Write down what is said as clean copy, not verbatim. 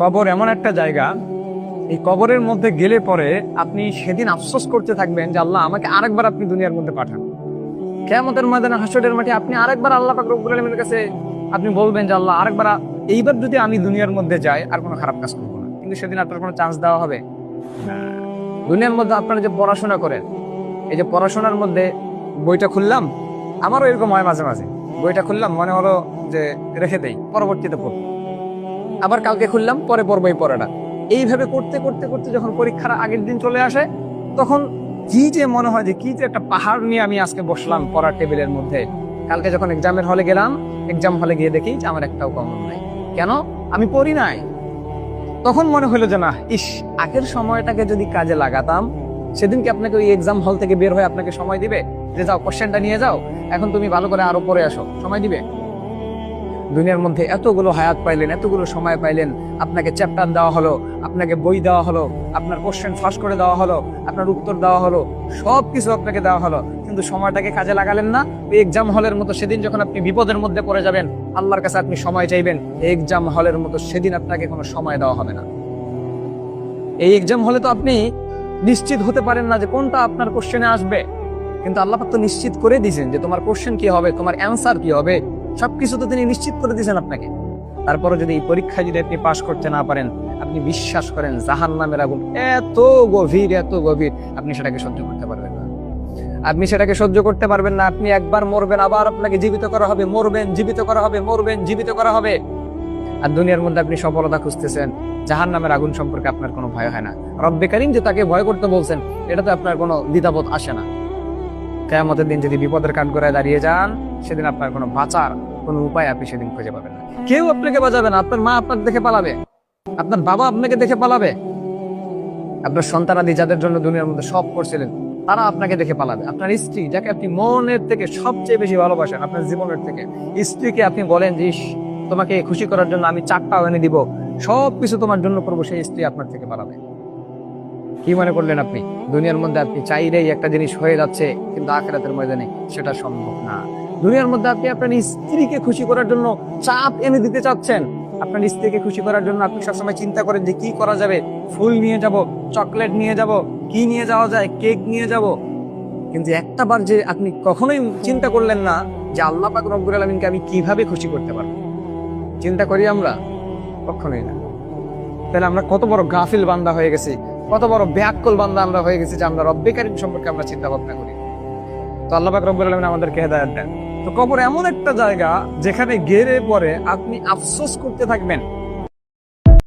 কবর এমন একটা জায়গা, এই কবরের মধ্যে গেলে পরে আপনি সেদিন আফসোস করতে থাকবেন যে আল্লাহ আমাকে আরেকবার আপনি দুনিয়ার মধ্যে পাঠান। কিয়ামতের ময়দানে হাসরের মাঠে আপনি আরেকবার আল্লাহ পাক রব্বুল আলামিনের কাছে আপনি বলবেন যে আল্লাহ আরেকবার, এইবার যদি আমি দুনিয়ার মধ্যে যাই আর কোনো খারাপ কাজ করবো না। কিন্তু সেদিন আপনার কোনো চান্স দেওয়া হবে না। দুনিয়ার মধ্যে আপনারা যে পড়াশোনা করেন, এই যে পড়াশোনার মধ্যে বইটা খুললাম, আমারও এরকম হয় মাঝে মাঝে, বইটা খুললাম মনে হলো যে রেখে দেই, পরবর্তীতে পড়বো, আবার কালকে খুললাম পরে পড়বো এই পড়াটা। এইভাবে করতে করতে করতে যখন পরীক্ষার আগের দিন চলে আসে, তখন কি যে মনে হয় যে কি যে একটা পাহাড় নিয়ে আমি আজকে বসলাম পড়ার টেবিলের মধ্যে। কালকে যখন এক্সামের হলে গেলাম, এক্সাম হলে গিয়ে দেখি যে আমার একটাও কমন নাই। কেন? আমি পড়ি নাই। তখন মনে হলো যে না, ইস, আগের সময়টাকে যদি কাজে লাগাতাম, সেদিনকে আপনাকে ওই এক্সাম হল থেকে বের হয়ে আপনাকে সময় দিবে যে যাও কোশ্চেনটা নিয়ে যাও, এখন তুমি ভালো করে আরো পড়ে আসো, সময় দিবে? দুনিয়ার মধ্যে এতগুলো হায়াত পাইলেন, এতগুলো সময় পাইলেন, আপনাকে চ্যাপ্টার দেওয়া হলো, আপনাকে বই দেওয়া হলো, আপনার কোশ্চেন ফাঁস করে দেওয়া হলো, আপনার উত্তর দেওয়া হলো, সবকিছু আপনাকে দেওয়া হলো, কিন্তু সময়টাকে কাজে লাগালেন না। ওই এক্সাম হলের মতো সেদিন যখন আপনি বিপদের মধ্যে পড়ে যাবেন, আল্লাহর কাছে আপনি সময় চাইবেন, এই এক্সাম হলের মতো সেদিন আপনাকে কোনো সময় দেওয়া হবে না। এই এক্সাম হলে তো আপনি নিশ্চিত হতে পারেন না যে কোনটা আপনার কোশ্চেনে আসবে, কিন্তু আল্লাহ পাক তো নিশ্চিত করে দিয়েছেন যে তোমার কোশ্চেন কি হবে, তোমার অ্যান্সার কি হবে, সবকিছু তো তিনি নিশ্চিত করে দিয়েছেন আপনাকে। তারপরে যদি এই পরীক্ষায় যদি আপনি পাশ করতে না পারেন, আপনি বিশ্বাস করেন জাহান্নামের আগুন এত গভীর, এত গভীর, আপনি সেটাকে সহ্য করতে পারবেন না। আপনি সেটাকে সহ্য করতে পারবেন না। আপনি একবার মরবেন, আবার আপনাকে জীবিত করা হবে, মরবেন, জীবিত করা হবে, মরবেন, জীবিত করা হবে। আর দুনিয়ার মধ্যে আপনি সফলতা খুঁজতেছেন, জাহান্নামের আগুন সম্পর্কে আপনার কোনো ভয় হয় না। রব্বে কারীম যে তাকে ভয় করতে বলছেন, এটাতে আপনার কোনো দ্বিধাবোধ আসে না। কিয়ামতের দিন যদি বিপদের কাঠগড়ায় দাঁড়িয়ে যান, সেদিন আপনার কোনো বাঁচার কোনো উপায় আপনি সেদিন খুঁজে পাবেন না। কেউ আপনাকে বাঁচাবে না। আপনার মা আপনাকে দেখে পালাবে, আপনার বাবা আপনাকে দেখে পালাবে, আপনার সন্তানাদি যাদের জন্য দুনিয়ার মধ্যে সব করছিলেন, তারা আপনাকে দেখে পালাবে। আপনার স্ত্রী, যাকে আপনি মনের থেকে সবচেয়ে বেশি ভালোবাসেন, আপনার জীবনের থেকে, স্ত্রীকে আপনি বলেন যে ইস, তোমাকে খুশি করার জন্য আমি 4টা এনে দিব, সবকিছু তোমার জন্য করবো, সেই স্ত্রী আপনার থেকে পালাবে। কি মনে করলেন আপনি? দুনিয়ার মধ্যে আপনি চাইলেই একটা জিনিস হয়ে যাচ্ছে, কিন্তু আখিরাতের ময়দানে সেটা সম্ভব না। দুনিয়ার মধ্যে আপনি আপনার স্ত্রীকে খুশি করার জন্য চাপ এনে দিতে চাচ্ছেন, আপনার স্ত্রীকে খুশি করার জন্য আপনি সবসময় চিন্তা করেন যে কি করা যাবে, ফুল নিয়ে যাব, চকলেট নিয়ে যাব, কি নিয়ে যাওয়া যায়, কেক নিয়ে যাব, কিন্তু একটা বার যে আপনি কখনোই চিন্তা করলেন না যে আল্লাহ পাক রব্বুল আলামিনকে আমি কিভাবে খুশি করতে পারবো। চিন্তা করি আমরা? কখনোই না। তাহলে আমরা কত বড় গাফিল বান্দা হয়ে গেছি, কত বড় ব্যাককল বান্দা আমরা হয়ে গেছি যে আমরা রব্বে কারীম সম্পর্কে আমরা চিন্তা ভাবনা করি। তো আল্লাহ পাক রব্বুল আলামিন আমাদেরকে হেদায়েত দেন। তো কবর এমন একটা জায়গা যেখানে গেলে পরে আপনি আফসোস করতে থাকবেন